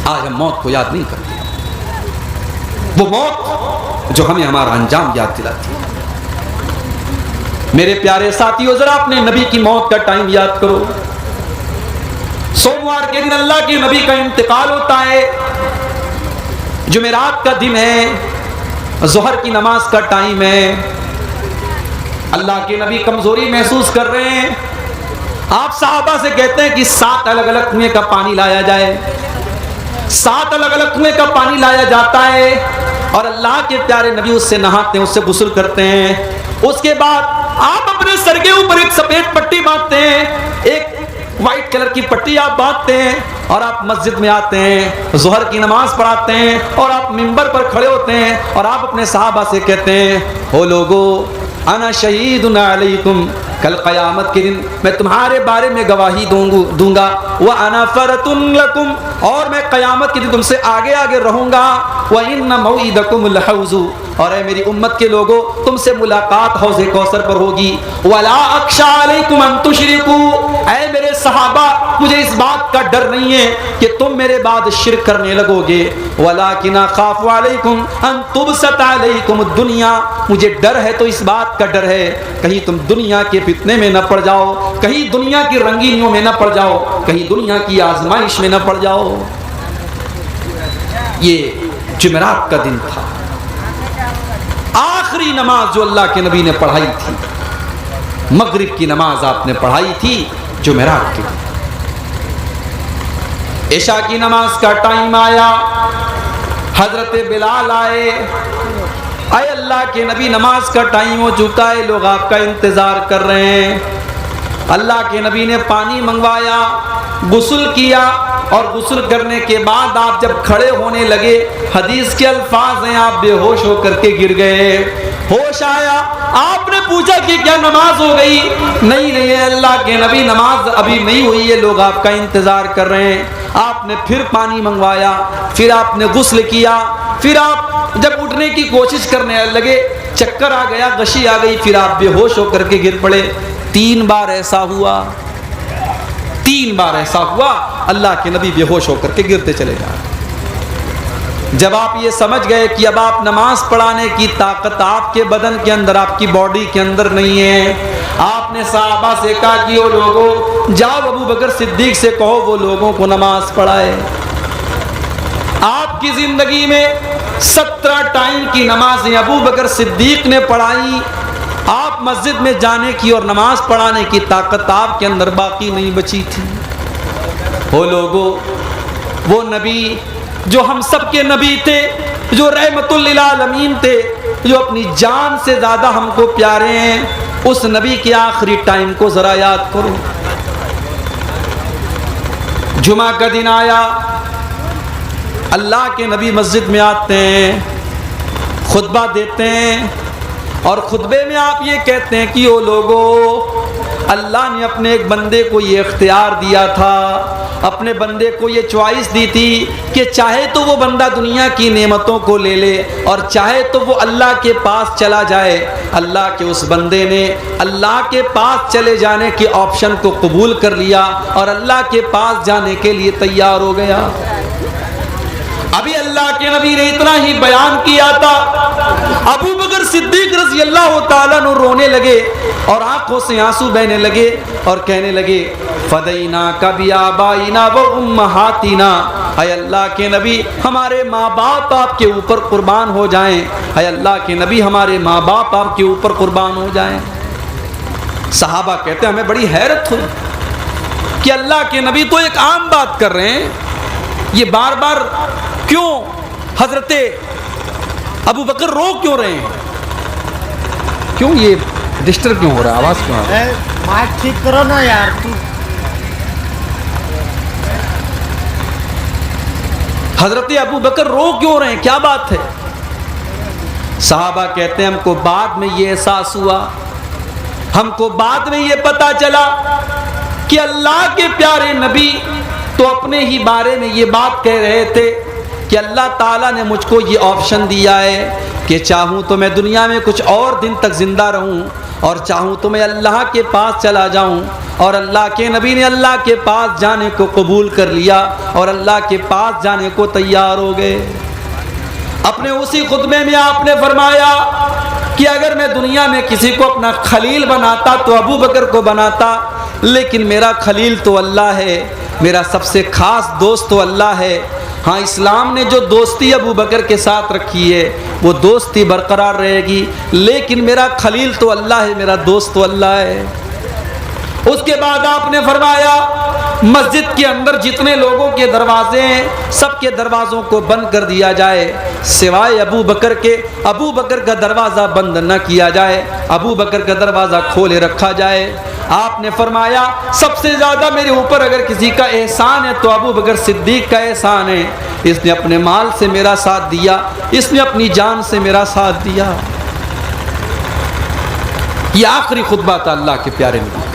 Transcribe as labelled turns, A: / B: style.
A: آج ہم موت کو یاد نہیں کرتے، وہ موت جو ہمیں ہمارا انجام یاد دلاتی ہے۔ میرے پیارے ساتھیو، ذرا اپنے نبی کی موت کا ٹائم یاد کرو۔ سوموار کے دن اللہ کے نبی کا انتقال ہوتا ہے، جمعرات کا دن ہے، ظہر کی نماز کا ٹائم ہے، اللہ کے نبی کمزوری محسوس کر رہے ہیں۔ آپ صحابہ سے کہتے ہیں کہ 7 الگ الگ کنویں کا پانی لایا جائے۔ 7 الگ الگ کنویں کا پانی لایا جاتا ہے اور اللہ کے پیارے نبی اس سے نہاتے ہیں، اس سے غسل کرتے ہیں۔ اس کے بعد آپ اپنے سر کے اوپر ایک سفید پٹی باندھتے ہیں، ایک وائٹ کلر کی پٹی آپ باندھتے ہیں اور آپ مسجد میں آتے ہیں، ظہر کی نماز پڑھاتے ہیں اور آپ منبر پر کھڑے ہوتے ہیں اور آپ اپنے صحابہ سے کہتے ہیں، او لوگو انا شہید علیکم، کل قیامت کے دن میں تمہارے بارے میں گواہی دوں گا، وَأَنَا فَرَةٌ لَكُمْ، اور میں قیامت کے دن تم سے آگے آگے رہوں گا، وَإِنَّ مَوْعِدَكُمُ الْحَوْضُ، اور اے میری امت کے لوگوں تم سے ملاقات حوض کوثر پر ہوگی، وَلَا أَخْشَىٰ عَلَيْكُمْ أَن تُشْرِكُوا، اے میرے صحابہ مجھے اس بات کا ڈر نہیں ہے کہ تم میرے بعد شرک کرنے لگو گے، وَلَكِنْ أَخَافُ عَلَيْكُمْ أَن تُبْسَطَ عَلَيْكُمُ الدُّنْيَا، مجھے ڈر ہے تو اس بات کا ڈر ہے کہیں تم دنیا کے فتنے میں نہ پڑ جاؤ، کہیں دنیا کی رنگینیوں میں نہ پڑ جاؤ، کہیں دنیا کی آزمائش میں نہ پڑ جاؤ۔ یہ جمعرات کا دن تھا، آخری نماز جو اللہ کے نبی نے پڑھائی تھی، مغرب کی نماز آپ نے پڑھائی تھی جمعرات کے دن۔ عشاء کی نماز کا ٹائم آیا، حضرت بلال آئے، اے اللہ کے نبی نماز کا ٹائم ہو چکا ہے، لوگ آپ کا انتظار کر رہے ہیں۔ اللہ کے نبی نے پانی منگوایا، غسل کیا، اور غسل کرنے کے بعد آپ جب کھڑے ہونے لگے، حدیث کے الفاظ ہیں آپ بے ہوش ہو کر کے گر گئے۔ ہوش آیا، آپ نے پوچھا کہ کیا نماز ہو گئی؟ نہیں اللہ کے نبی نماز ابھی نہیں ہوئی ہے، لوگ آپ کا انتظار کر رہے ہیں۔ آپ نے پھر پانی منگوایا، پھر آپ نے غسل کیا، پھر آپ جب اٹھنے کی کوشش کرنے لگے، چکر آ گیا، غشی آ گئی، پھر آپ بے ہوش ہو کر کے گر پڑے۔ 3 بار ایسا ہوا، 3 بار ایسا ہوا، اللہ کے نبی بے ہوش ہو کر کے گرتے چلے جائے۔ جب آپ یہ سمجھ گئے کہ اب آپ نماز پڑھانے کی طاقت آپ کے بدن کے اندر، آپ کی باڈی کے اندر نہیں ہے، آپ نے صحابہ سے کہا کہ وہ لوگوں جاؤ ابو بکر صدیق سے کہو وہ لوگوں کو نماز پڑھائے۔ آپ کی زندگی میں 17 ٹائم کی نمازیں ابو بکر صدیق نے پڑھائی، آپ مسجد میں جانے کی اور نماز پڑھانے کی طاقت آپ کے اندر باقی نہیں بچی تھی۔ وہ لوگوں، وہ نبی جو ہم سب کے نبی تھے، جو رحمت للعالمین تھے، جو اپنی جان سے زیادہ ہم کو پیارے ہیں، اس نبی کے آخری ٹائم کو ذرا یاد کرو۔ جمعہ کا دن آیا، اللہ کے نبی مسجد میں آتے ہیں، خطبہ دیتے ہیں، اور خطبے میں آپ یہ کہتے ہیں کہ او لوگو، اللہ نے اپنے ایک بندے کو یہ اختیار دیا تھا، اپنے بندے کو یہ چوائس دی تھی کہ چاہے تو وہ بندہ دنیا کی نعمتوں کو لے لے اور چاہے تو وہ اللہ کے پاس چلا جائے۔ اللہ کے اس بندے نے اللہ کے پاس چلے جانے کے آپشن کو قبول کر لیا اور اللہ کے پاس جانے کے لیے تیار ہو گیا۔ ابھی اللہ کے نبی نے اتنا ہی بیان کیا تھا، ابو بکر صدیق رضی اللہ تعالیٰ عنہ رونے لگے اور آنکھوں سے آنسو بہنے لگے اور کہنے لگے فدیناک بآبائنا وامہاتنا، اے اللہ کے نبی ہمارے ماں باپ آپ کے اوپر قربان ہو جائیں، اے اللہ کے نبی ہمارے ماں باپ آپ کے اوپر قربان ہو جائیں۔ صحابہ کہتے ہیں ہمیں بڑی حیرت ہوئی کہ اللہ کے نبی تو ایک عام بات کر رہے ہیں، یہ بار بار کیوں حضرت ابو بکر رو کیوں رہے ہیں؟ کیوں یہ ڈسٹرب کیوں ہو رہا ہے؟ آواز کیوں آ رہا ہے؟
B: مائک ٹھیک کرو نا یار۔
A: حضرت ابو بکر رو کیوں رہے ہیں؟ کیا بات ہے؟ صحابہ کہتے ہیں ہم کو بعد میں یہ احساس ہوا، ہم کو بعد میں یہ پتا چلا کہ اللہ کے پیارے نبی تو اپنے ہی بارے میں یہ بات کہہ رہے تھے کہ اللہ تعالیٰ نے مجھ کو یہ آپشن دیا ہے کہ چاہوں تو میں دنیا میں کچھ اور دن تک زندہ رہوں اور چاہوں تو میں اللہ کے پاس چلا جاؤں. اور اللہ کے نبی نے اللہ کے پاس جانے کو قبول کر لیا اور اللہ کے پاس جانے کو تیار ہو گئے. اپنے اسی خطبے میں آپ نے فرمایا کہ اگر میں دنیا میں کسی کو اپنا خلیل بناتا تو ابو بکر کو بناتا، لیکن میرا خلیل تو اللہ ہے، میرا سب سے خاص دوست تو اللہ ہے. ہاں، اسلام نے جو دوستی ابو بکر کے ساتھ رکھی ہے وہ دوستی برقرار رہے گی، لیکن میرا خلیل تو اللہ ہے، میرا دوست تو اللہ ہے. اس کے بعد آپ نے فرمایا مسجد کے اندر جتنے لوگوں کے دروازے ہیں سب کے دروازوں کو بند کر دیا جائے سوائے ابو بکر کے. ابو بکر کا دروازہ بند نہ کیا جائے، ابو بکر کا دروازہ کھولے رکھا جائے. آپ نے فرمایا سب سے زیادہ میرے اوپر اگر کسی کا احسان ہے تو ابو بکر صدیق کا احسان ہے. اس نے اپنے مال سے میرا ساتھ دیا، اس نے اپنی جان سے میرا ساتھ دیا. یہ آخری خطبہ تھا اللہ کے پیارے نبی.